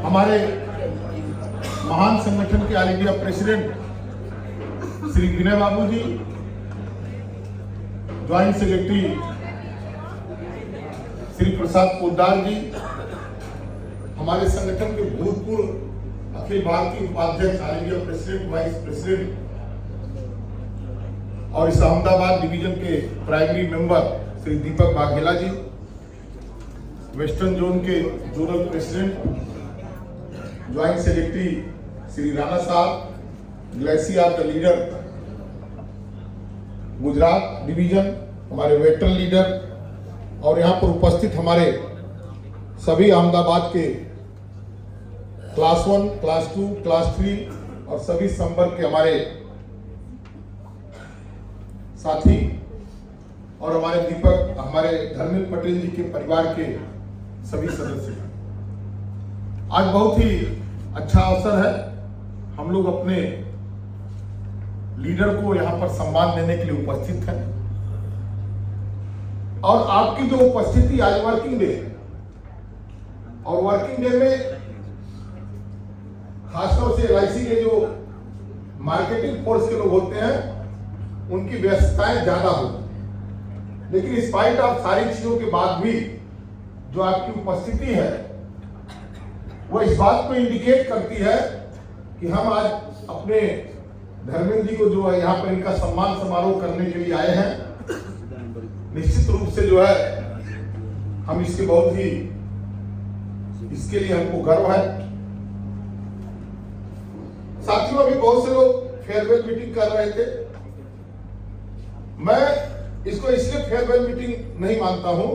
हमारे महान संगठन के all India president Shri Vinay Babu ji, joint secretary Shri Prasad Poddar ji, हमारे संगठन के भूतपूर्व अखिल भारतीय उपाध्यक्ष, all India president, vice president और इस अहमदाबाद डिवीजन के primary member Shri Deepak Vaghela ji, western zone के zonal president, joint secretary Shri Rana साहब, ग्लेसियर द लीडर गुजरात डिवीजन, हमारे वेटरन लीडर और यहाँ पर उपस्थित हमारे सभी अहमदाबाद के क्लास 1, क्लास 2, क्लास 3 और सभी संवर्ग के हमारे साथी और हमारे दीपक, हमारे धर्मेंद्र पटेल जी के परिवार के सभी सदस्य। आज बहुत ही अच्छा अवसर है, हम लोग अपने लीडर को यहां पर सम्मान देने के लिए उपस्थित हैं और आपकी जो उपस्थिति आज वर्किंग डे है और वर्किंग डे में खासतौर से LIC के जो मार्केटिंग फोर्स के लोग होते हैं उनकी व्यस्तताएं ज्यादा होती, लेकिन स्पाइट ऑफ सारी चीजों के बाद भी जो आपकी उपस्थिति है वो इस बात को इंडिकेट करती है कि हम आज अपने धर्मेंद्र जी को जो है यहाँ पर इनका सम्मान समारोह करने के लिए आए हैं। निश्चित रूप से जो है हम इसके बहुत ही इसके लिए हमको गर्व है। साथियों, अभी बहुत से लोग फेयरवेल मीटिंग कर रहे थे, मैं इसको इसलिए फेयरवेल मीटिंग नहीं मानता हूं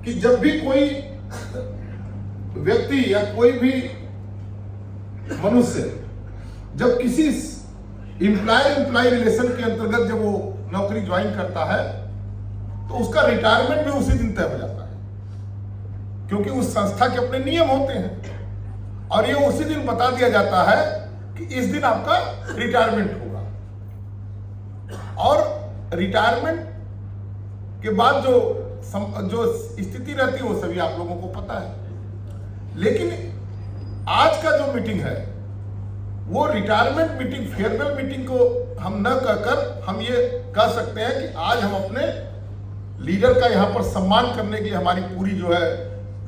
कि जब भी कोई व्यक्ति या कोई भी मनुष्य जब किसी एम्प्लॉय रिलेशन के अंतर्गत जब वो नौकरी ज्वाइन करता है तो उसका रिटायरमेंट भी उसी दिन तय हो जाता है, क्योंकि उस संस्था के अपने नियम होते हैं और ये उसी दिन बता दिया जाता है कि इस दिन आपका रिटायरमेंट होगा। और रिटायरमेंट के बाद जो स्थिति रहती है वो सभी आप लोगों को पता है, लेकिन आज का जो मीटिंग है वो रिटायरमेंट मीटिंग, फेयरवेल मीटिंग को हम न कहकर हम ये कह सकते हैं कि आज हम अपने लीडर का यहाँ पर सम्मान करने के लिए हमारी पूरी जो है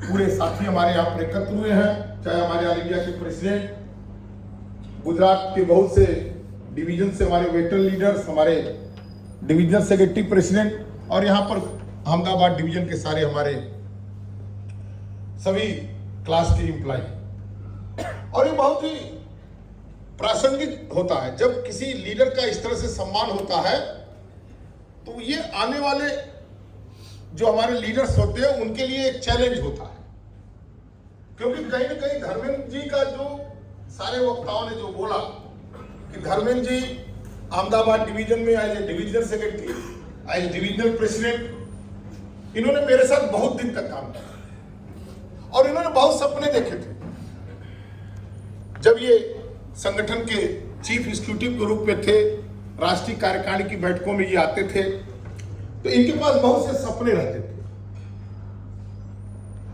पूरे साथी हमारे यहाँ पर एकत्र हुए हैं, चाहे हमारे ऑल इंडिया के प्रेसिडेंट, गुजरात के बहुत से डिवीजन से हमारे वेटरन लीडर्स, हमारे डिवीजनल सेक्रेटरी प्रेसिडेंट और यहाँ पर अहमदाबाद डिवीजन के सारे हमारे सभी क्लास के एम्प्लॉय। और ये बहुत ही प्रासंगिक होता है जब किसी लीडर का इस तरह से सम्मान होता है, तो ये आने वाले जो हमारे लीडर्स होते हैं उनके लिए एक चैलेंज होता है, क्योंकि कहीं ना कहीं धर्मेंद्र जी का जो सारे वक्ताओं ने जो बोला कि धर्मेंद्र जी अहमदाबाद डिवीजन में as a divisional secretary, as divisional president, इन्होंने मेरे साथ बहुत दिन तक काम किया और इन्होंने बहुत सपने देखे थे। जब ये संगठन के चीफ एग्जीक्यूटिव के रूप में थे, राष्ट्रीय कार्यकारिणी की बैठकों में ये आते थे, तो इनके पास बहुत से सपने रहते थे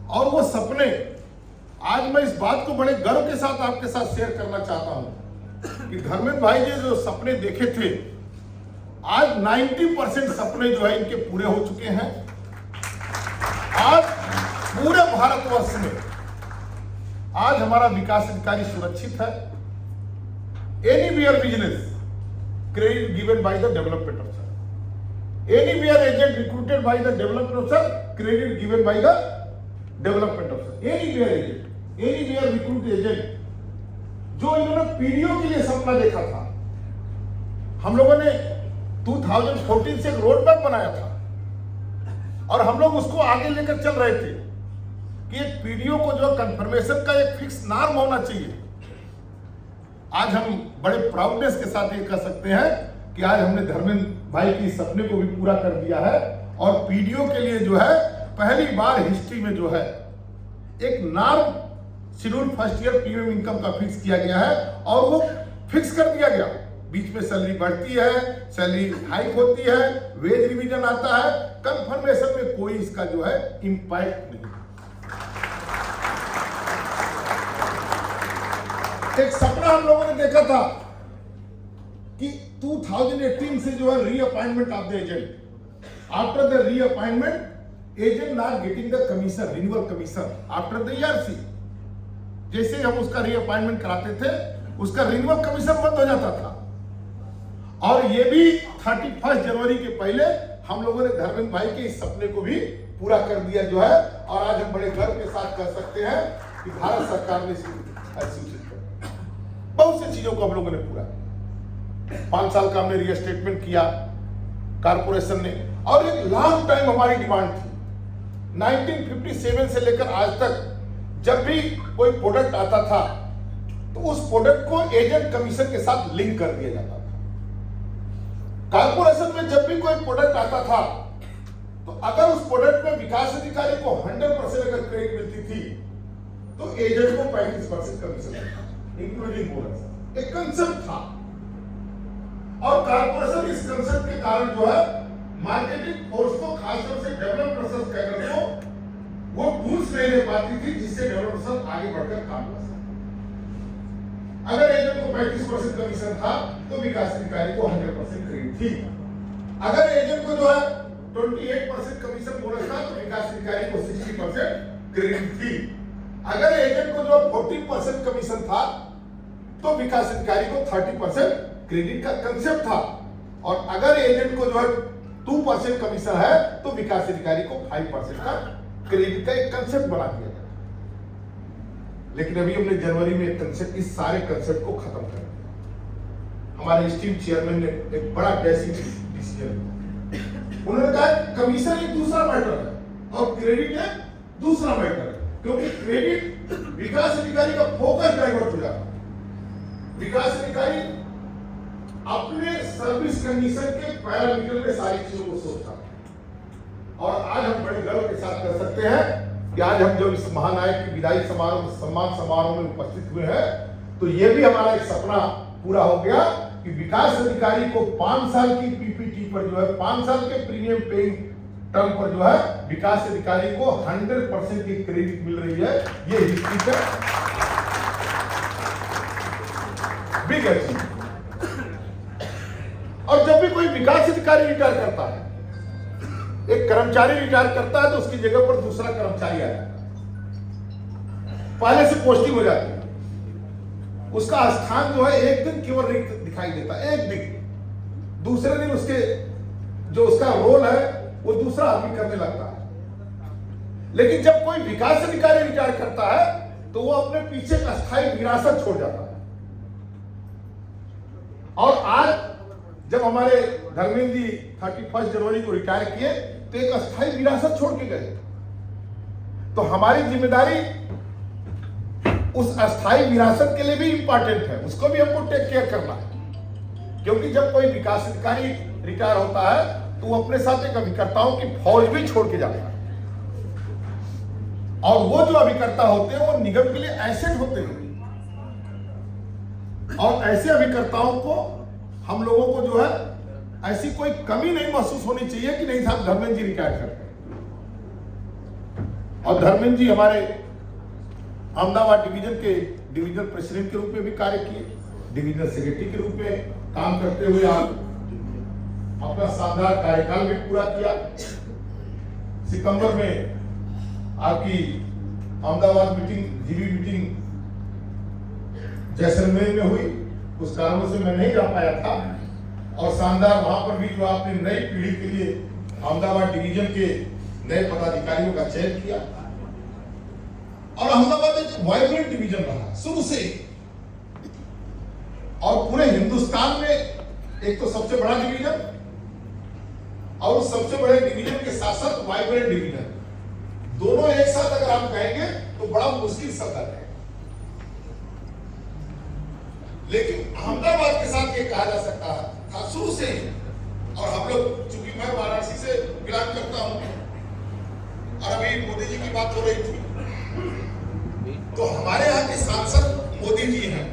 और वो सपने आज मैं इस बात को बड़े गर्व के साथ आपके साथ शेयर करना चाहता हूं कि धर्मेंद्र भाई जी जो सपने देखे थे, आज 90% सपने जो है इनके पूरे हो चुके हैं। आज पूरे भारतवर्ष में आज हमारा विकास अधिकारी सुरक्षित है। Anywhere business credit given by the development officer, anywhere agent recruited by the development officer, credit given by the development officer. Anywhere agent, anywhere recruit agent, जो इन्होंने पीडीओ के लिए सपना देखा था। हम लोगों ने 2014 से एक रोड मैप बनाया था और हम लोग उसको आगे लेकर चल रहे थे कि एक पीडीओ को जो कंफर्मेशन का एक फिक्स नॉर्म होना चाहिए। आज हम बड़े प्राउडनेस के साथ ये कह सकते हैं कि आज हमने धर्मेंद्र भाई की सपने को भी पूरा कर दिया है और पीडीओ के लिए जो है पहली बार हिस्ट्री में जो है एक norm schedule first year premium income का फिक्स किया गया है और वो फिक्स कर दिया गया। बीच में सैलरी बढ़ती है, सैलरी हाइक होती है, वेज रिवीजन आता है, कंफर्मेशन में कोई इसका जो है इंपैक्ट नहीं। एक सपना हम लोगों ने देखा था कि 2018 से जो है reappointment of the agent, after the reappointment agent not getting the commission, renewal commission after the ERC. जैसे हम उसका रीअपॉइंटमेंट कराते थे उसका रिन्यूअल कमीशन बंद हो जाता था। और ये भी 31 जनवरी के पहले हम लोगों ने धर्मेंद्र भाई के इस सपने को भी पूरा कर दिया जो है। और आज हम बड़े गर्व के साथ कह सकते हैं कि भारत सरकार ने सूचित कर बहुत सी चीजों को हम लोगों ने पूरा 5 साल का हमने रीस्टेटमेंट किया कारपोरेशन ने। और एक लॉन्ग टाइम हमारी डिमांड थी, 1957 से लेकर आज तक जब भी कोई प्रोडक्ट आता था तो उस प्रोडक्ट को एजेंट कमीशन के साथ लिंक कर दिया जाता था। कारपोरेशन में जब भी कोई प्रोडक्ट आता था तो अगर उस प्रोडक्ट में विकास अधिकारी को 100% अगर क्रेडिट मिलती थी तो एजेंट को 35% कमीशन इंक्लूडिंग बोनस। एक कंसेप्ट था और कारपोरेशन इस कंसेप्ट के कारण जो है मार्केटिंग फोर्स को, खासतौर से डेवलपर्स कैडर को वो टूल्स नहीं दे पाती थी जिससे डेवलपर्स आगे बढ़कर काम कर सके। अगर एजेंट को 35% कमीशन था तो विकास अधिकारी को 100% क्रेडिट थी। अगर एजेंट को जो है 28% कमीशन बोनस था तो विकास अधिकारी को 60% क्रेडिट थी। अगर एजेंट को जो 40% कमीशन था तो विकास अधिकारी को 30% क्रेडिट का कंसेप्ट था। और अगर एजेंट को जो है 2% कमीशन है तो विकास अधिकारी को 5% का क्रेडिट का एक कंसेप्ट बना दिया गया। लेकिन अभी हमने जनवरी में एक कंसेप्ट, इस सारे कंसेप्ट को खत्म कर दिया। हमारे स्टीम चेयरमैन ने एक बड़ा डैशिंग डिसीजन लिया। उन्होंने कहा कमीशन एक दूसरा मैटर है और क्रेडिट एक दूसरा मैटर है, क्योंकि क्रेडिट विकास अधिकारी का फोकस डाइवर्ट हो जाता है। विकास अधिकारी अपने सर्विस कंडीशन के पैरामीटर में सारी चीजों को सोचता है। और आज हम बड़े गर्व के साथ कर सकते हैं कि आज हम जब इस महानायक की विदाई समारोह में, सम्मान समारोह में उपस्थित हुए हैं तो यह भी हमारा एक सपना पूरा हो गया कि विकास अधिकारी को 5 साल की पीपीटी पर जो है 5 साल के प्रीमियम पेइंग टर्म पर जो है विकास अधिकारी को 100% की क्रेडिट मिल रही है। ये हिस्ट्री का बिग अचीवमेंट। और जब भी कोई विकास अधिकारी रिटायर करता है, एक कर्मचारी रिटायर करता है तो उसकी जगह पर दूसरा कर्मचारी आ जाता है, पहले से पोस्टिंग हो जाती है। उसका स्थान जो है एक दिन केवल रिक्त दिखाई देता है, एक दिन। दूसरे दिन उसके जो उसका रोल है वो दूसरा आदमी करने लगता है। लेकिन जब कोई विकास अधिकारी रिटायर करता है तो वो अपने पीछे का स्थायी विरासत छोड़ जाता है। और आज जब हमारे धर्मेंद्र जी 31 जनवरी को रिटायर किए तो एक अस्थायी विरासत छोड़ के गए। तो हमारी जिम्मेदारी उस अस्थायी विरासत के लिए भी इंपॉर्टेंट है, उसको भी हमको टेक केयर करना है। क्योंकि जब कोई विकास अधिकारी रिटायर होता है तो वो अपने साथ एक अभिकर्ताओं की फौज भी छोड़ के जाता है। और वो जो अभिकर्ता होते हैं वो निगम के लिए एसेट होते हैं। और ऐसे अभिकर्ताओं को हम लोगों को जो है ऐसी कोई कमी नहीं महसूस होनी चाहिए कि नहीं साहब धर्मेंद्र जी रिटायर करते हैं। और धर्मेंद्र जी हमारे अहमदाबाद डिवीजन के डिविजनल प्रेसिडेंट के रूप में भी कार्य किए, डिविजनल सेक्रेटरी के रूप में काम करते हुए आप अपना शानदार कार्यकाल भी पूरा किया। सितंबर में आपकी Ahmedabad meeting, GB meeting Jaisalmer में हुई, उस कारणों से मैं नहीं जा पाया था। और शानदार वहां पर भी जो आपने नई पीढ़ी के लिए अहमदाबाद डिवीजन के नए पदाधिकारियों का चयन किया। और अहमदाबाद एक वाइब्रेंट डिवीजन रहा शुरू से। और पूरे हिंदुस्तान में एक तो सबसे बड़ा डिवीजन और उस सबसे बड़े डिवीजन के साथ साथ वाइब्रेंट डिवीजन, दोनों एक साथ अगर आप कहेंगे तो बड़ा मुश्किल सफर है। लेकिन अहमदाबाद के साथ ये कहा जा सकता था शुरू से ही। और हम लोग, चूंकि मैं वाराणसी से बिलोंग करता हूं और अभी मोदी जी की बात हो रही थी, तो हमारे यहाँ के सांसद मोदी जी हैं।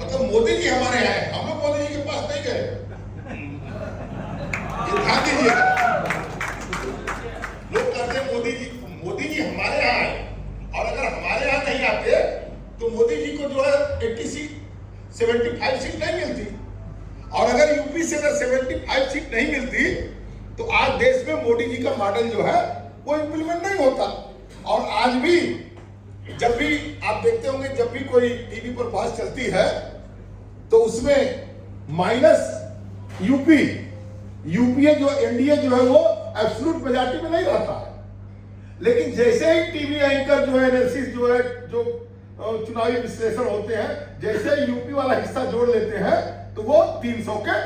मतलब मोदी जी हमारे यहाँ हैं, हम लोग मोदी जी के पास नहीं गए। ये ध्यान दीजिए, लोग कहते हैं मोदी जी हमारे यहाँ है, और अगर हमारे यहाँ नहीं आते तो मोदी जी को जो 75 सीट नहीं मिलती, और अगर यूपी से अगर 75 सीट नहीं मिलती तो आज देश में मोदी जी का मॉडल जो है वो इंप्लीमेंट नहीं होता। और आज भी जब भी आप देखते होंगे, जब भी कोई टीवी पर बात चलती है तो उसमें माइनस यूपीए जो एनडीए जो है वो एब्सोल्यूट मेजॉरिटी में नहीं रहता है, लेकिन जैसे ही टीवी एंकर जो है एनालिसिस जो है जो चुनावी विश्लेषण होते हैं, जैसे यूपी वाला हिस्सा जोड़ लेते हैं तो वो 300 के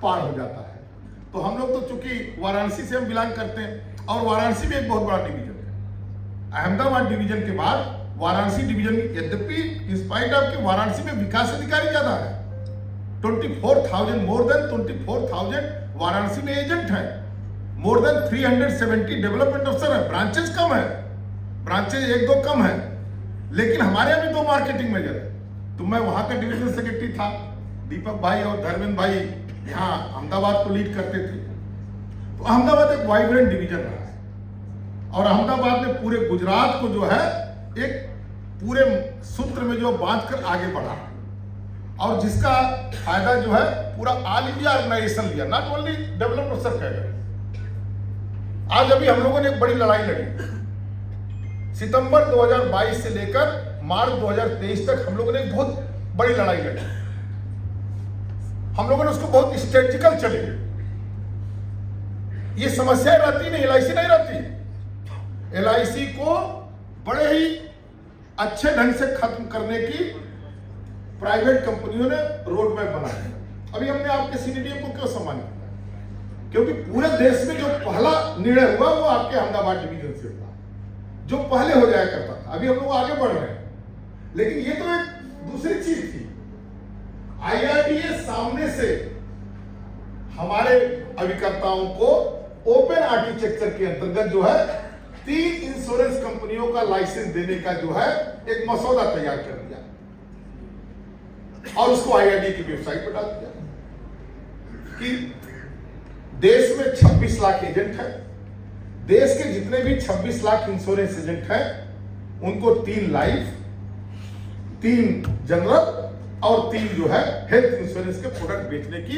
पार हो जाता है। तो हम लोग तो चूंकि वाराणसी से हम बिलोंग करते हैं और वाराणसी में एक बहुत बड़ा डिवीजन है। अहमदाबाद डिवीजन के बाद वाराणसी डिवीजन, यद्यपि इंस्पाइट ऑफ कि वाराणसी में विकास अधिकारी ज्यादा है, 24,000 मोर देन 24,000 वाराणसी में एजेंट है, मोर देन 370 डेवलपमेंट अफसर है, ब्रांचेस कम है, ब्रांचेस एक दो कम है, लेकिन हमारे यहाँ भी 2 मार्केटिंग मैनेजर है। तो मैं वहां का डिवीजन सेक्रेटरी था, दीपक भाई और धर्मेंद्र भाई यहाँ अहमदाबाद को लीड करते थे। तो अहमदाबाद एक वाइब्रेंट डिवीजन रहा है और अहमदाबाद ने पूरे गुजरात को जो है एक पूरे सूत्र में जो बांध कर आगे बढ़ा, और जिसका फायदा जो है पूरा ऑल इंडिया ऑर्गेनाइजेशन लिया, नॉट ओनली डेवलपमेंट अफसर कैडर। आज अभी हम लोगों ने एक बड़ी लड़ाई लड़ी, सितंबर 2022 से लेकर मार्च 2023 तक हम लोगों ने एक बहुत बड़ी लड़ाई लड़ी। हम लोगों ने उसको बहुत स्ट्रेटेजिकल चले। ये समस्याएं रहती नहीं, एलआईसी नहीं रहती। एलआईसी को बड़े ही अच्छे ढंग से खत्म करने की प्राइवेट कंपनियों ने रोड मैप बनाया। अभी हमने आपके सीडीडीएम को क्यों सम्मानित किया? क्योंकि पूरे देश में जो पहला निर्णय हुआ वो आपके अहमदाबाद डिवीजन से हुआ, जो पहले हो जाया करता था। अभी हम लोग आगे बढ़ रहे हैं, लेकिन ये तो एक दूसरी चीज थी। आईआरडीए सामने से हमारे अभिकर्ताओं को ओपन आर्किटेक्चर के अंतर्गत जो है 3 इंश्योरेंस कंपनियों का लाइसेंस देने का जो है एक मसौदा तैयार कर दिया और उसको आईआरडीए की वेबसाइट पर डाल दिया कि देश में 26 लाख एजेंट है। देश के जितने भी 26 लाख इंश्योरेंस एजेंट हैं उनको 3 लाइफ, 3 जनरल और 3 जो है हेल्थ इंश्योरेंस के प्रोडक्ट बेचने की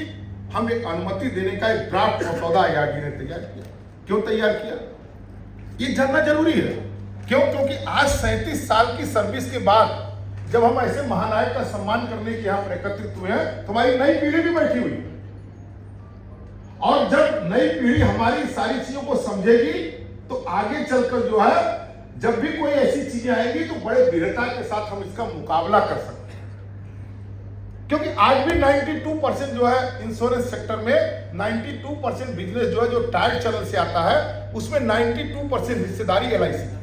हम एक अनुमति देने का एक ड्राफ्ट मसौदा आईआरडीए ने तैयार किया। क्यों तैयार किया? ये जानना जरूरी है। क्यों? क्योंकि आज 37 साल की सर्विस के बाद जब हम ऐसे महानायक का सम्मान करने के यहाँ पर एकत्रित हुए हैं तो हमारी नई पीढ़ी भी बैठी हुई है, और जब नई पीढ़ी हमारी सारी चीजों को समझेगी तो आगे चलकर जो है जब भी कोई ऐसी चीजें आएंगी तो बड़े दृढ़ता के साथ हम इसका मुकाबला कर सकते हैं। क्योंकि आज भी 92% जो है इंश्योरेंस सेक्टर में 92% बिजनेस जो है जो टायर चैनल से आता है उसमें 92% हिस्सेदारी एलआईसी की।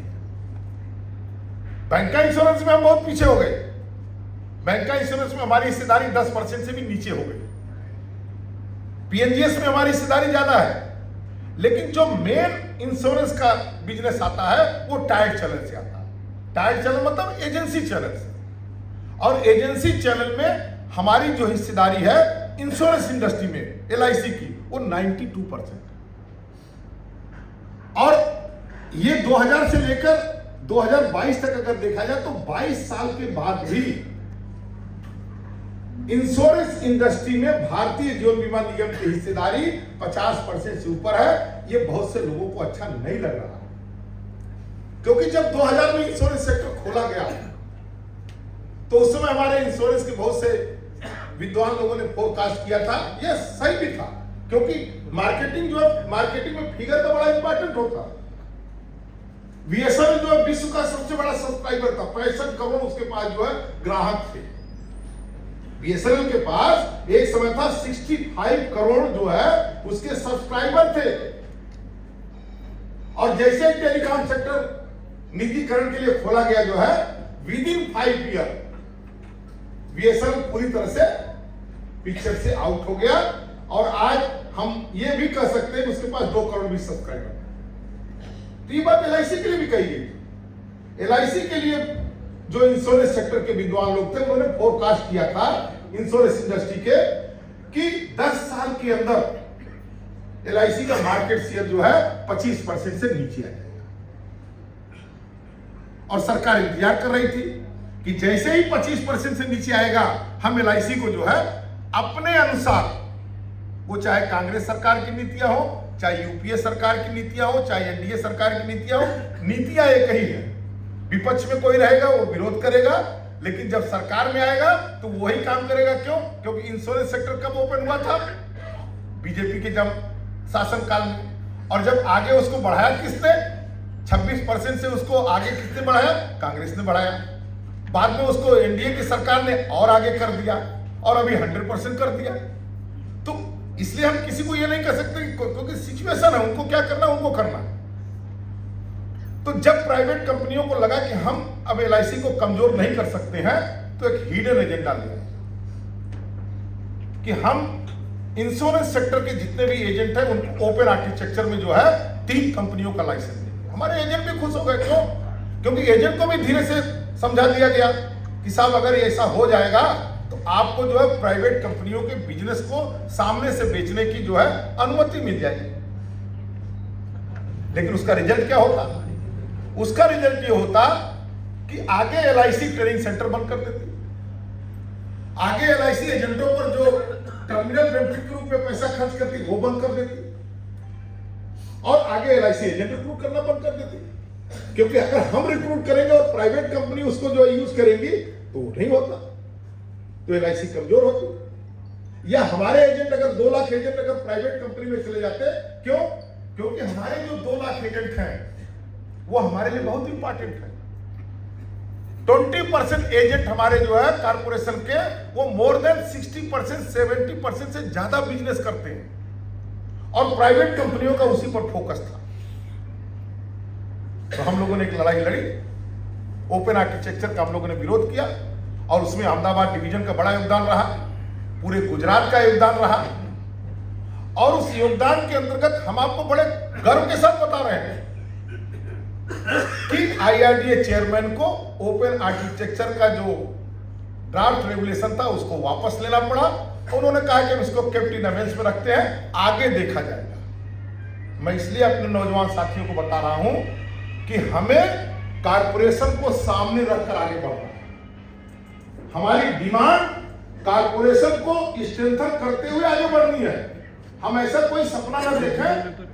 बैंक का इंश्योरेंस में हम बहुत पीछे हो गए। बैंक का इंश्योरेंस में हमारी हिस्सेदारी 10% से भी नीचे हो गई। पीएनजीएस में हमारी हिस्सेदारी ज्यादा है, लेकिन जो मेन इंश्योरेंस का बिजनेस आता है वो टायर चैनल से आता है। टायर चैनल मतलब एजेंसी चैनल से, और एजेंसी चैनल में हमारी जो हिस्सेदारी है इंश्योरेंस इंडस्ट्री में एलआईसी की वो 92%। और ये 2000 से लेकर 2022 तक अगर देखा जाए तो 22 साल के बाद भी इंश्योरेंस इंडस्ट्री में भारतीय जीवन बीमा निगम की हिस्सेदारी 50% से ऊपर है। ये बहुत से लोगों को अच्छा नहीं लग रहा, क्योंकि जब 2000 में इंश्योरेंस सेक्टर खोला गया तो उस समय हमारे इंश्योरेंस के बहुत से विद्वान लोगों ने फोरकास्ट किया था। ये सही भी था, क्योंकि मार्केटिंग जो है, मार्केटिंग में फिगर तो बड़ा इंपॉर्टेंट होता है। बीएसएनएल जो है विश्व का सबसे बड़ा सब्सक्राइबर था, 65 करोड़ उसके पास जो है ग्राहक थे। बीएसएनएल के पास एक समय था 65 करोड़ जो है उसके सब्सक्राइबर थे, और जैसे टेलीकॉम सेक्टर निजीकरण के लिए खोला गया जो है विद इन 5 ईयर बीएसएनएल पूरी तरह से पिक्चर से आउट हो गया, और आज हम ये भी कह सकते हैं कि उसके पास 2 करोड़ भी सब्सक्राइबर। तो ये बात एलआईसी के लिए भी कही गई। एलआईसी के लिए जो इंश्योरेंस सेक्टर के विद्वान लोग थे उन्होंने फोरकास्ट किया था इंश्योरेंस इंडस्ट्री के कि 10 साल के अंदर एलआईसी का मार्केट शेयर जो है 25% से नीचे आ जाएगा, और सरकार इंतजार कर रही थी। कि जैसे ही 25% से नीचे आएगा हम एलआईसी को जो है अपने अनुसार, वो चाहे कांग्रेस सरकार की नीतियां हो, चाहे यूपीए सरकार की नीतियां हो, चाहे एनडीए सरकार की नीतियां हो, नीतियां एक ही है। विपक्ष में कोई रहेगा वो विरोध करेगा, लेकिन जब सरकार में आएगा तो वही काम करेगा। क्यों? क्योंकि इंश्योरेंस सेक्टर कब ओपन हुआ था? बीजेपी के जब शासनकाल में। और जब आगे उसको बढ़ाया किसने? 26% से उसको आगे किसने बढ़ाया? कांग्रेस ने बढ़ाया। बाद में उसको एनडीए की सरकार ने और आगे कर दिया और अभी 100% कर दिया। तो इसलिए हम किसी को ये नहीं कह सकते क्योंकि सिचुएशन है, उनको क्या करना उनको करना। तो जब प्राइवेट कंपनियों को लगा कि हम अब एलआईसी को कमजोर नहीं कर सकते हैं, तो एक हिडन एजेंडा लिया कि हम इंश्योरेंस सेक्टर के जितने भी एजेंट हैं उनको ओपन आर्किटेक्चर में जो है 3 कंपनियों का लाइसेंस देंगे। हमारे एजेंट भी खुश हो गए। क्यों? क्योंकि एजेंट को भी धीरे से समझा दिया गया कि साहब अगर ऐसा हो जाएगा तो आपको जो है प्राइवेट कंपनियों के बिजनेस को सामने से बेचने की जो है अनुमति मिल जाएगी। लेकिन उसका रिजल्ट क्या होता? उसका रिजल्ट ये होता कि आगे एलआईसी ट्रेनिंग सेंटर बंद कर देती, आगे एलआईसी एजेंटों पर जो टर्मिनल बेनिफिट के रूप में पैसा खर्च करती वो बंद कर देती, और आगे एलआईसी एजेंट रिक्रूट करना बंद कर देती। क्योंकि अगर हम रिक्रूट करेंगे और प्राइवेट कंपनी उसको जो यूज करेंगी तो वो नहीं होता, तो एलआईसी कमजोर होती। या हमारे एजेंट अगर 2 लाख एजेंट अगर प्राइवेट कंपनी में चले जाते, क्यों? क्योंकि हमारे जो 2 लाख एजेंट हैं वो हमारे लिए बहुत इंपॉर्टेंट है। 20% एजेंट हमारे जो है कारपोरेशन के, वो मोर देन 60% 70% से ज्यादा बिजनेस करते हैं, और प्राइवेट कंपनियों का उसी पर फोकस था। तो हम लोगों ने एक लड़ाई लड़ी, ओपन आर्किटेक्चर का हम लोगों ने विरोध किया, और उसमें अहमदाबाद डिवीजन का बड़ा योगदान रहा, पूरे गुजरात का योगदान रहा। और उस योगदान के अंतर्गत हम आपको बड़े गर्व के साथ बता रहे हैं कि आईआरडीए चेयरमैन को ओपन आर्किटेक्चर का जो ड्राफ्ट रेगुलेशन था उसको वापस लेना पड़ा। उन्होंने कहा कि हम इसको कैप्टिव अमेंस में रखते हैं, आगे देखा जाएगा। मैं इसलिए अपने नौजवान साथियों को बता रहा हूं कि हमें कारपोरेशन को सामने रखकर आगे बढ़ना है। हमारी डिमांड कारपोरेशन को स्ट्रेंथन करते हुए आगे बढ़नी है। हम ऐसा कोई सपना न देखें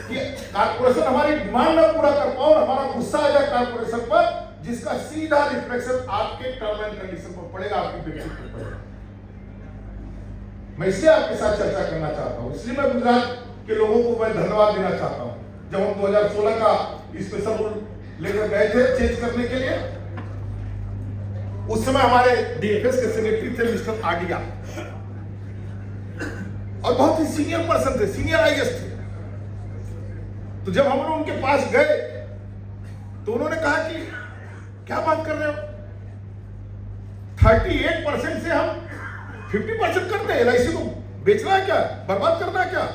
कि कारपोरेशन हमारी डिमांड न पूरा कर पाओ और हमारा गुस्सा आ जाए कारपोरेशन पर, जिसका सीधा रिफ्लेक्शन आपके टर्म एंड कंडीशन पर पड़ेगा, आपकी व्यक्ति पर पड़ेगा। मैं इसलिए आपके साथ चर्चा करना चाहता हूं, इसलिए मैं गुजरात के लोगों को मैं धन्यवाद देना चाहता हूं। जब हम 2016 का स्पेशल रूल लेकर गए थे चेंज करने के लिए, उस समय हमारे डीएफएस के सेक्रेटरी थे मिस्टर आडिया, और बहुत ही सीनियर पर्सन थे, सीनियर आईएएस थे। तो जब हम लोग उनके पास गए तो उन्होंने कहा कि क्या बात कर रहे हो, 38% से हम 50% करते हैं, एलआईसी को बेचना है क्या, बर्बाद करना है क्या?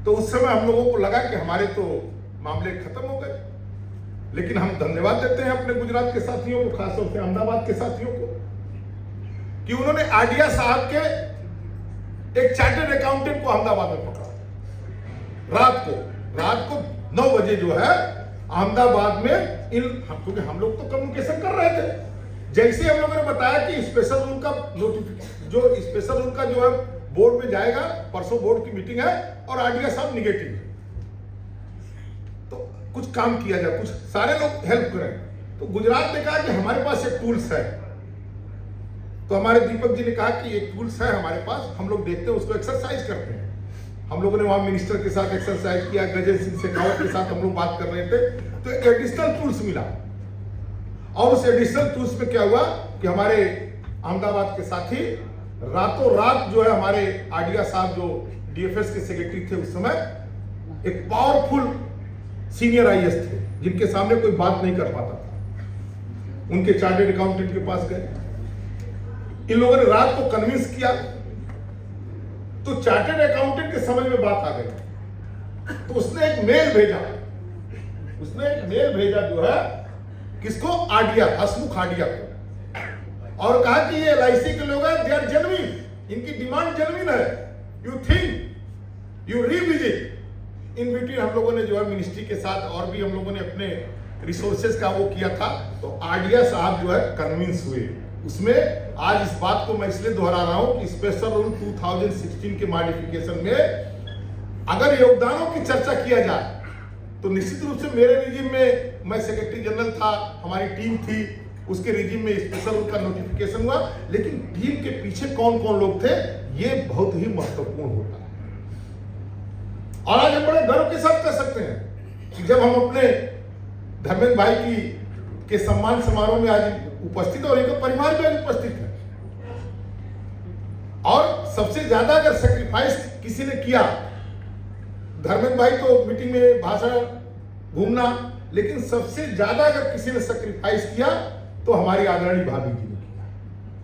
तो उस समय हम लोगों को लगा कि हमारे तो मामले खत्म हो गए। लेकिन हम धन्यवाद देते हैं अपने गुजरात के साथियों को, खासतौर से अहमदाबाद के साथियों को, कि उन्होंने आडिया साहब के एक चार्टर्ड अकाउंटेंट को अहमदाबाद में पकड़ा। रात को 9 बजे जो है अहमदाबाद में क्योंकि हम लोग तो कम्युनिकेशन कर रहे थे, जैसे हम लोगों ने बताया कि स्पेशल रूल का नोटिफिकेशन, जो स्पेशल रूल का जो है बोर्ड में जाएगा, परसों बोर्ड की मीटिंग है और आडिया साहब निगेटिव है, तो कुछ काम किया जाए, कुछ सारे लोग हेल्प करें। तो गुजरात ने कहा कि हमारे पास एक टूल्स है। तो हमारे दीपक जी ने कहा कि एक टूल्स है हमारे पास, हम लोग देखते हैं, उसको एक्सरसाइज करते हैं। हम लोगों ने वहां मिनिस्टर के साथ एक्सरसाइज किया, गजेंद्र सिंह शेखावत के साथ हम लोग बात कर रहे थे, तो एक एडिशनल टूल्स मिला। और उस एडिशनल टूल्स में क्या हुआ कि हमारे अहमदाबाद के साथी रातों रात जो है हमारे आडिया साहब जो डीएफएस के सेक्रेटरी थे उस समय, एक पावरफुल सीनियर आईएएस थे जिनके सामने कोई बात नहीं कर पाता था, उनके चार्टर्ड अकाउंटेंट के पास गए। इन लोगों ने रात को कन्विंस किया, तो चार्टर्ड अकाउंटेंट के समझ में बात आ गई। तो उसने एक मेल भेजा जो है किसको, आडिया, हसमुख आडिया को, और कहा कि ये एलआईसी के लोग हैं, दे आर जेन्युइन, इनकी डिमांड जेन्युइन है, you think you revisit. In between हम लोगों ने जो है मिनिस्ट्री के साथ और भी हम लोगों ने अपने रिसोर्सेज का वो किया था, तो आडिया साहब जो है कन्विंस हुए उसमें। आज इस बात को मैं इसलिए दोहरा रहा हूं कि स्पेशल रूल 2016 के मॉडिफिकेशन में अगर योगदानों की चर्चा किया जाए तो निश्चित रूप से मेरे रिजीम में मैं सेक्रेटरी जनरल था, हमारी टीम थी, उसके रिजीम में स्पेशल रूल का नोटिफिकेशन हुआ, लेकिन टीम के पीछे कौन कौन लोग थे ये बहुत ही महत्वपूर्ण होता है। और आज हम बड़े गर्व के साथ कह सकते हैं कि जब हम अपने धर्मेंद्र भाई के सम्मान समारोह में आज उपस्थित और इनका परिवार भी आज उपस्थित है, और सबसे ज्यादा अगर सेक्रीफाइस किसी ने किया, धर्मेंद्र भाई तो मीटिंग में भाषण घूमना, लेकिन सबसे ज्यादा अगर किसी ने सेक्रीफाइस किया तो हमारी आदरणीय भाभी जी ने किया।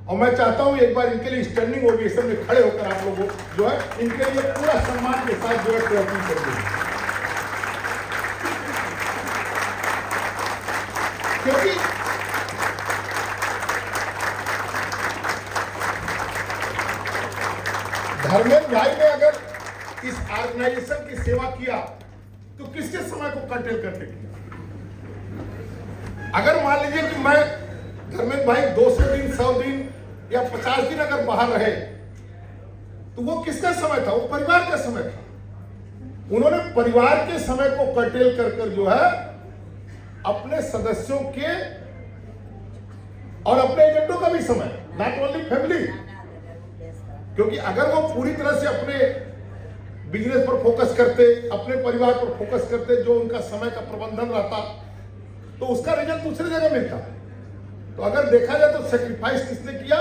और मैं चाहता हूं एक बार इनके लिए स्टैंडिंग ओवेशन में खड़े होकर आप लोगों जो है इनके लिए पूरा सम्मान के साथ जो है प्रयत्न करेंगे, क्योंकि धर्मेंद्र भाई ने अगर इस ऑर्गेनाइजेशन की सेवा किया तो किसके समय को कंटेल करके किया। अगर मान लीजिए कि मैं धर्मेंद्र भाई 200 दिन 100 दिन या 50 दिन अगर बाहर रहे तो वो किसका समय था, वो परिवार का समय था। उन्होंने परिवार के समय को कर्टेल कर कर जो है अपने सदस्यों के और अपने एजेंटों का भी समय, नॉट ओनली फैमिली, क्योंकि अगर वो पूरी तरह से अपने बिजनेस पर फोकस करते, अपने परिवार पर फोकस करते, जो उनका समय का प्रबंधन रहता, तो उसका रिजल्ट दूसरी जगह मिलता। तो अगर देखा जाए तो सेक्रीफाइस किसने किया,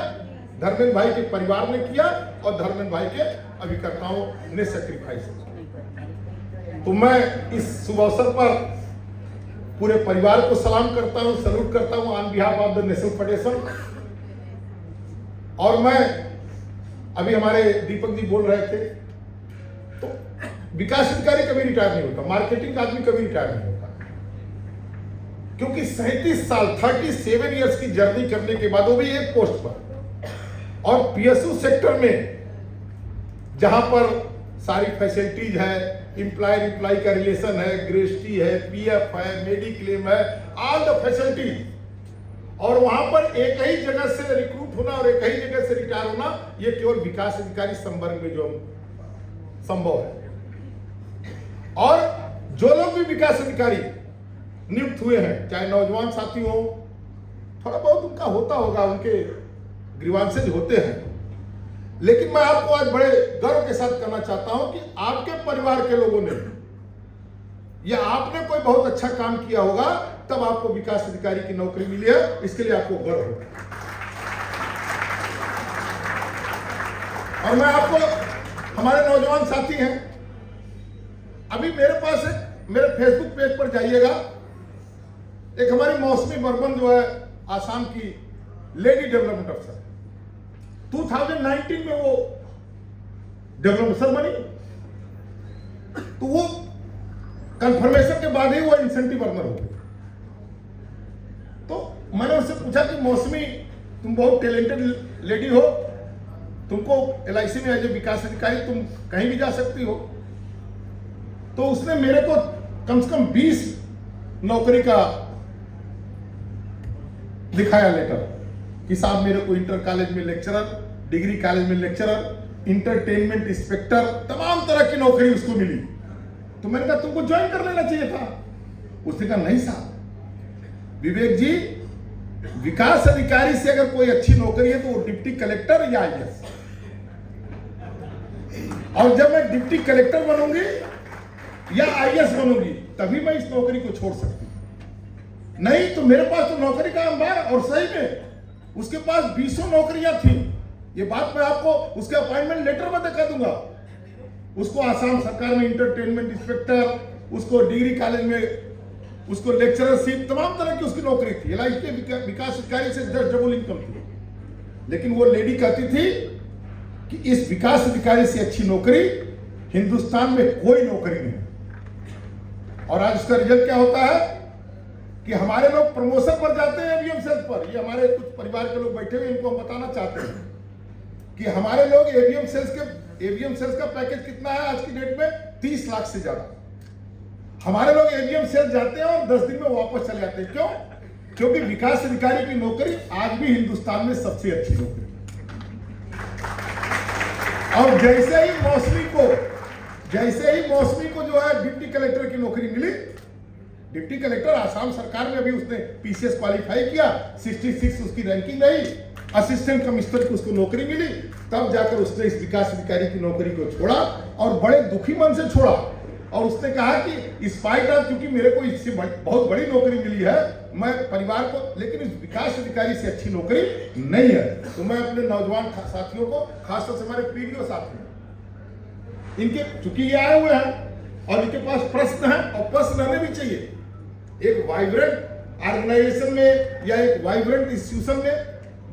धर्मेंद्र भाई के परिवार ने किया और धर्मेंद्र भाई के अभिकर्ताओं ने सेक्रीफाइस किया। तो मैं इस शुभ अवसर पर पूरे परिवार को सलाम करता हूं, सल्यूट करता हूं on behalf of the national federation. और मैं अभी हमारे दीपक जी बोल रहे थे, तो विकास अधिकारी कभी रिटायर नहीं होता, मार्केटिंग का आदमी कभी रिटायर नहीं होता, क्योंकि 37 साल 37 इयर्स की जर्नी करने के बाद वो भी एक पोस्ट पर, और पीएसयू सेक्टर में जहां पर सारी फैसिलिटीज है, इंप्लॉयर इंप्लॉय का रिलेशन है, ग्रेस्टी है, पीएफ है, मेडिक्लेम है, ऑल द फैसिलिटीज, और वहां पर एक ही जगह से रिक्रूट होना और एक ही जगह से रिटायर होना, ये केवल विकास अधिकारी संवर्ग में जो संभव है। और जो लोग भी विकास अधिकारी नियुक्त हुए हैं, चाहे नौजवान साथी हो, थोड़ा बहुत उनका होता होगा, उनके ग्रीवांसेज होते हैं, लेकिन मैं आपको आज बड़े गर्व के साथ कहना चाहता हूं कि आपके परिवार के लोगों ने या आपने कोई बहुत अच्छा काम किया होगा, तब आपको विकास अधिकारी की नौकरी मिली है, इसके लिए आपको गर्व होगा। और मैं आपको, हमारे नौजवान साथी हैं, अभी मेरे पास मेरे फेसबुक पेज पर जाइएगा, एक हमारी मौसमी बर्मन जो है आसाम की लेडी डेवलपमेंट अफसर, 2019 में वो डेवलपमेंट अफसर बनी, तो वो कंफर्मेशन के बाद ही वो इंसेंटिव अर्नर हो गई। तो मैंने उससे पूछा कि मौसमी, तुम बहुत टैलेंटेड लेडी हो, तुमको एलआईसी में एज ए विकास अधिकारी तुम कहीं भी जा सकती हो। तो उसने मेरे को कम से कम 20 नौकरी का दिखाया लेटर कि साहब मेरे को इंटर कॉलेज में लेक्चरर, डिग्री कॉलेज में लेक्चरर, इंटरटेनमेंट इंस्पेक्टर, तमाम तरह की नौकरी उसको मिली। तो मैंने कहा तुमको ज्वाइन कर लेना चाहिए था। उसने कहा नहीं साहब, विवेक जी, विकास अधिकारी से अगर कोई अच्छी नौकरी है तो वो डिप्टी कलेक्टर या आईएएस, और जब मैं डिप्टी कलेक्टर बनूंगी या आईएएस बनूंगी तभी मैं इस नौकरी को छोड़ सकती हूं। नहीं तो मेरे पास तो नौकरी का अंबार, और सही में उसके पास 20 नौकरियां थी। ये बात मैं आपको उसके अपॉइंटमेंट लेटर में दिखा दूंगा। उसको आसाम सरकार में इंटरटेनमेंट इंस्पेक्टर, उसको डिग्री कॉलेज में उसको लेक्चररशिप, तमाम तरह की उसकी नौकरी थी। एलआईसी के विकास अधिकारी से 10 डबल इनकम थी। लेकिन वो लेडी कहती थी कि इस विकास अधिकारी से अच्छी नौकरी हिंदुस्तान में कोई नौकरी नहीं। और आज उसका रिजल्ट क्या होता है कि हमारे लोग प्रमोशन पर जाते हैं एवीएम सेल्स पर। ये हमारे कुछ परिवार के लोग बैठे हुए, इनको हम बताना चाहते हैं कि हमारे लोग एवीएम सेल्स का पैकेज कितना है आज की डेट में, 30 लाख से ज्यादा। हमारे लोग एजीएम सेल जाते हैं और 10 दिन में वापस चले जाते हैं। क्यों? क्योंकि विकास अधिकारी की नौकरी आज भी हिंदुस्तान में सबसे अच्छी नौकरी है। और जैसे ही मौसमी को जो है डिप्टी कलेक्टर की नौकरी मिली, डिप्टी कलेक्टर आसाम सरकार में अभी उसने पीसीएस क्वालिफाई किया, 66 उसकी रैंकिंग रही, असिस्टेंट कमिश्नर की उसको नौकरी मिली, तब जाकर उसने इस विकास अधिकारी की नौकरी को छोड़ा और बड़े दुखी मन से छोड़ा। और उसने कहा कि स्पाइट ऑफ, क्योंकि मेरे को इससे बहुत बड़ी नौकरी मिली है, मैं परिवार को, लेकिन इस विकास अधिकारी से अच्छी नौकरी नहीं है। तो मैं अपने नौजवान साथियों को, खासतौर से हमारे पीडीओ साथी, इनके चूंकि ये आए हुए हैं और इनके पास प्रश्न है और प्रश्न रहने भी चाहिए। एक वाइब्रेंट ऑर्गेनाइजेशन में या एक वाइब्रेंट इंस्टीट्यूशन में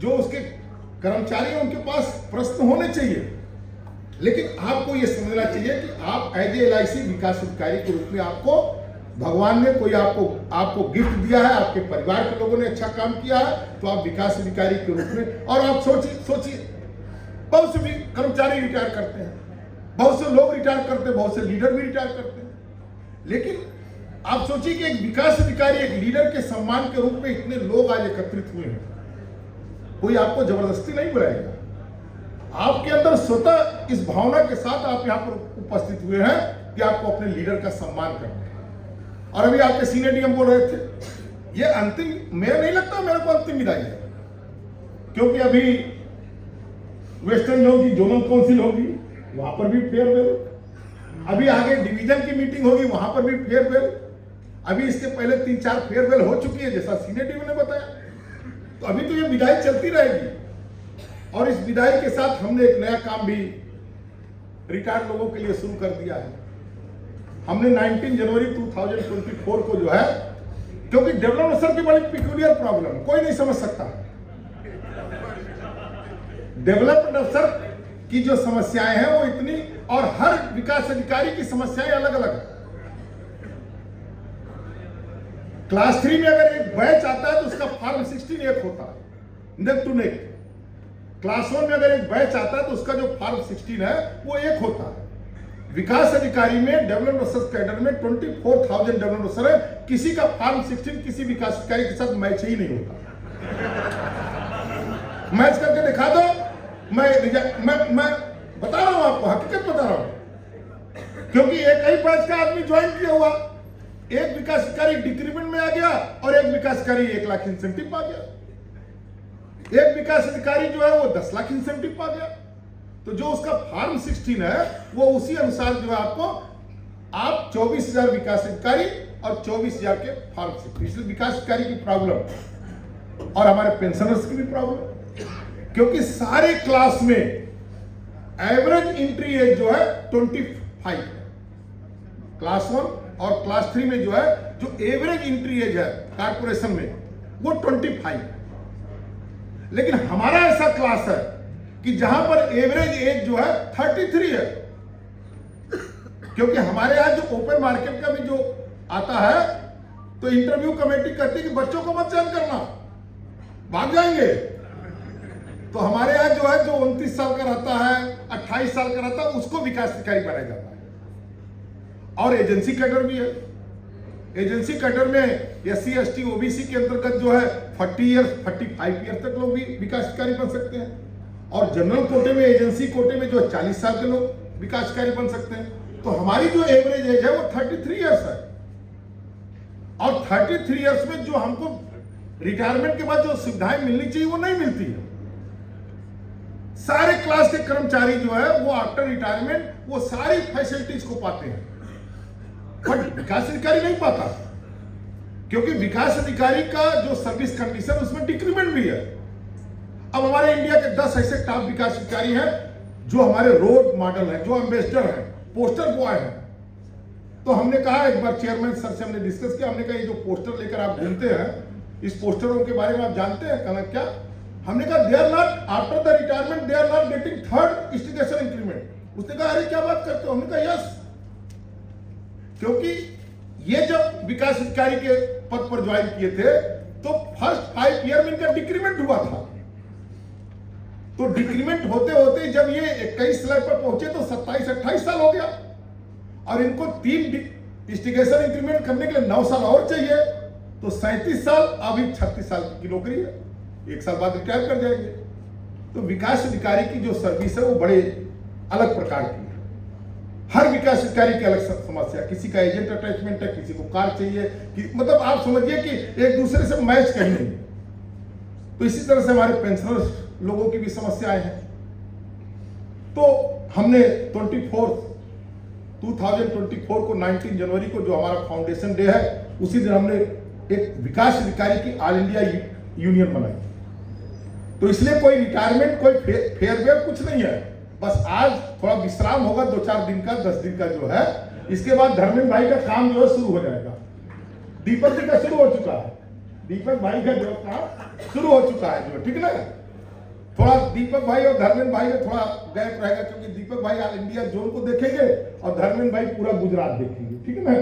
जो उसके कर्मचारी हैं, उनके पास प्रश्न होने चाहिए। लेकिन आपको यह समझना चाहिए कि आप एज ए LIC विकास अधिकारी के रूप में आपको भगवान ने कोई आपको गिफ्ट दिया है, आपके परिवार के लोगों ने अच्छा काम किया है, तो आप विकास अधिकारी के रूप में, और आप सोचिए बहुत से भी कर्मचारी रिटायर करते हैं, बहुत से लोग रिटायर करते हैं, बहुत से लीडर भी रिटायर करते हैं, लेकिन आप सोचिए कि एक विकास अधिकारी, एक लीडर के सम्मान के रूप में इतने लोग आज एकत्रित हुए हैं। कोई आपको जबरदस्ती नहीं बुलाएगा, आपके अंदर स्वतः इस भावना के साथ आप यहां पर उपस्थित हुए हैं कि आपको अपने लीडर का सम्मान करना है। और अभी आपके सीनियर डीएम बोल रहे थे, ये अंतिम, मेरा नहीं लगता मेरे को अंतिम विदाई है, क्योंकि अभी वेस्टर्न होगी, जोनल काउंसिल होगी, वहां पर भी फेयरवेल, अभी आगे डिवीजन की मीटिंग होगी, वहां पर भी फेयरवेल, अभी इसके पहले 3-4 फेयरवेल हो चुकी है, जैसा सीनियर डीएम ने बताया। तो अभी तो ये विदाई चलती रहेगी। और इस विदाई के साथ हमने एक नया काम भी रिटायर्ड लोगों के लिए शुरू कर दिया है। हमने 19 जनवरी 2024 को जो है, क्योंकि डेवलपमेंट अफसर की बड़ी पिक्यूलियर प्रॉब्लम, कोई नहीं समझ सकता। डेवलपमेंट अफसर की जो समस्याएं हैं वो इतनी, और हर विकास अधिकारी की समस्याएं अलग अलग है। क्लास 3 में अगर एक बैच आता है तो उसका फॉर्म 16 एक होता है, नेक टू नेक। क्लास 1 में अगर एक बैच आता है तो उसका जो फॉर्म 16 है वो एक होता है। विकास अधिकारी में, डेवलपमेंट अफसर कैडर में 24,000 डेवलपमेंट अफसर है, किसी का फॉर्म 16 किसी विकास अधिकारी के साथ मैच ही नहीं होता। मैच करके दिखा दो, मैं बता रहा हूं आपको, हकीकत बता रहा हूं, क्योंकि एक ही बैच का आदमी ज्वाइन किया हुआ, एक विकास अधिकारी डिक्रीमेंट में आ गया और एक विकास अधिकारी 1 लाख इंसेंटिव पा गया, एक विकास अधिकारी जो है वो 10 लाख इंसेंटिव पा गया। तो जो उसका फॉर्म 16 है वो उसी अनुसार जो है आप 24,000 विकास अधिकारी और 24,000 के फॉर्म 16, इसलिए विकास अधिकारी की प्रॉब्लम और हमारे पेंशनर्स की भी प्रॉब्लम, क्योंकि सारे क्लास में एवरेज एंट्री एज जो है 25 है। क्लास 1 और क्लास 3 में जो है जो एवरेज एंट्री एज है कारपोरेशन में वो 25 है। लेकिन हमारा ऐसा क्लास है कि जहां पर एवरेज एज जो है 33 है, क्योंकि हमारे यहां जो ओपन मार्केट का भी जो आता है तो इंटरव्यू कमेटी कहती है कि बच्चों को मत चयन करना, भाग जाएंगे। तो हमारे यहां जो है जो 29 साल का रहता है, 28 साल का रहता है, उसको विकास अधिकारी बनाया जाता है। और एजेंसी कैडर भी है, एजेंसी कैडर में SC ST OBC के अंतर्गत जो है 40 ईयर्स 45 ईयर्स तक लोग भी विकास अधिकारी बन सकते हैं, और जनरल कोटे में, एजेंसी कोटे में जो 40 साल के लोग विकास अधिकारी बन सकते हैं। तो हमारी जो एवरेज एज है वो 33 ईयर्स है, और 33 ईयर्स में जो हमको रिटायरमेंट के बाद जो सुविधाएं मिलनी चाहिए वो नहीं मिलती है। सारे क्लास के कर्मचारी जो है वो आफ्टर रिटायरमेंट वो सारी फैसिलिटीज को पाते हैं, बट विकास अधिकारी नहीं पाता, क्योंकि विकास अधिकारी का जो सर्विस कंडीशन उसमें डिक्रीमेंट भी है। अब हमारे इंडिया के 10 ऐसे टॉप विकास अधिकारी हैं जो हमारे रोल मॉडल हैं, जो एम्बेसडर हैं, पोस्टर बॉय हैं। तो हमने कहा, एक बार चेयरमैन सर से हमने डिस्कस किया, हमने कहा ये जो पोस्टर लेकर आप घूमते हैं, इस पोस्टरों के बारे में आप जानते हैं? कहना क्या? हमने कहा they are not, after the retirement they are not getting third institution increment. उसने कहा अरे क्या बात करते हो? हमने कहा यस, क्योंकि ये जब विकास अधिकारी के पद पर ज्वाइन किए थे तो फर्स्ट 5 ईयर में इनका डिक्रीमेंट हुआ था। तो डिक्रीमेंट होते होते जब ये 21 साल पर पहुंचे तो 27-28 साल हो गया, और इनको इंस्टीगेशन इंक्रीमेंट करने के लिए 9 साल और चाहिए, तो 37 साल, अभी 36 साल की नौकरी है, 1 साल बाद रिटायर कर जाएंगे। तो विकास अधिकारी की जो सर्विस है वो बड़े अलग प्रकार की है। हर विकास अधिकारी की अलग समस्या, किसी का एजेंट अटैचमेंट है, किसी को कार चाहिए, कि मतलब आप समझिए कि एक दूसरे से मैच कहीं नहीं। तो इसी तरह से हमारे पेंशनर्स लोगों की भी समस्याएं हैं। तो हमने 2024 को 19 जनवरी को जो हमारा फाउंडेशन डे है, उसी दिन हमने एक विकास अधिकारी की ऑल इंडिया यूनियन बनाई। तो इसलिए कोई रिटायरमेंट, कोई फेयरवेल कुछ नहीं है, बस आज थोड़ा विश्राम होगा 2-4 दिन का, 10 दिन का जो है। इसके बाद धर्मेंद्र भाई का काम जो है शुरू हो जाएगा। दीपक जी का शुरू हो चुका है, दीपक भाई का जो काम शुरू हो चुका है जो, ठीक ना। थोड़ा दीपक भाई और धर्मेंद्र भाई में थोड़ा गैप रहेगा, क्योंकि दीपक भाई ऑल इंडिया जोन को देखेंगे और धर्मेंद्र भाई पूरा गुजरात देखेंगे, ठीक है ना।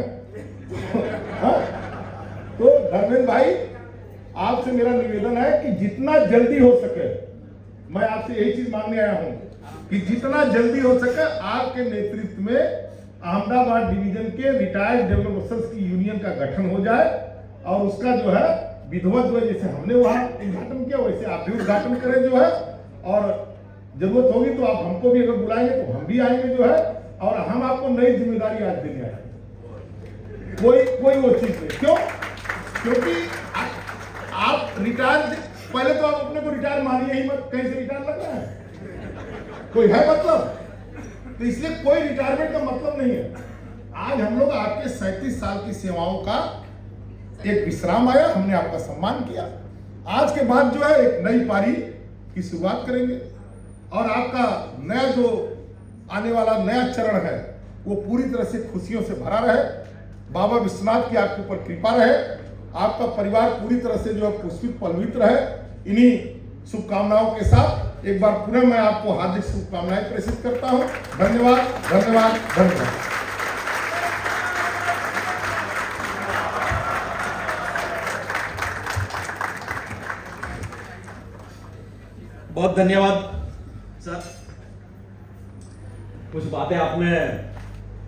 तो धर्मेंद्र भाई, आपसे मेरा निवेदन है कि जितना जल्दी हो सके, मैं आपसे यही चीज मांगने आया हूं कि जितना जल्दी हो सके आपके नेतृत्व में अहमदाबाद डिवीजन के रिटायर्ड डेवलपर्स की यूनियन का गठन हो जाए, और उसका जो है विधिवत जो है, जैसे हमने वहां उद्घाटन किया वैसे आप भी उद्घाटन करें जो है। और जरूरत होगी तो आप हमको भी अगर बुलाएंगे तो हम भी आएंगे जो है, और हम आपको नई जिम्मेदारी आज देने आए। कोई वो चीज नहीं, क्यों? क्योंकि आप रिटायर, पहले तो आप अपने को रिटायर मानिए ही मत, कहीं से रिटायर लग रहा है, कोई है मतलब? तो इसलिए कोई रिटायरमेंट का मतलब नहीं है। आज हम लोग आपके 37 साल की सेवाओं का एक विश्राम आया, हमने आपका सम्मान किया। आज के बाद जो है एक नई पारी की शुरुआत करेंगे, और आपका नया जो आने वाला नया चरण है वो पूरी तरह से खुशियों से भरा रहे। बाबा विश्वनाथ की आपके ऊपर कृपा रहे, आपका परिवार पूरी तरह से जो है पुष्पित पल्लवित रहे। इन्हीं शुभकामनाओं के साथ एक बार पुनः मैं आपको हार्दिक शुभकामनाएं प्रेषित करता हूं। धन्यवाद, धन्यवाद, धन्यवाद। बहुत धन्यवाद सर, कुछ बातें आपने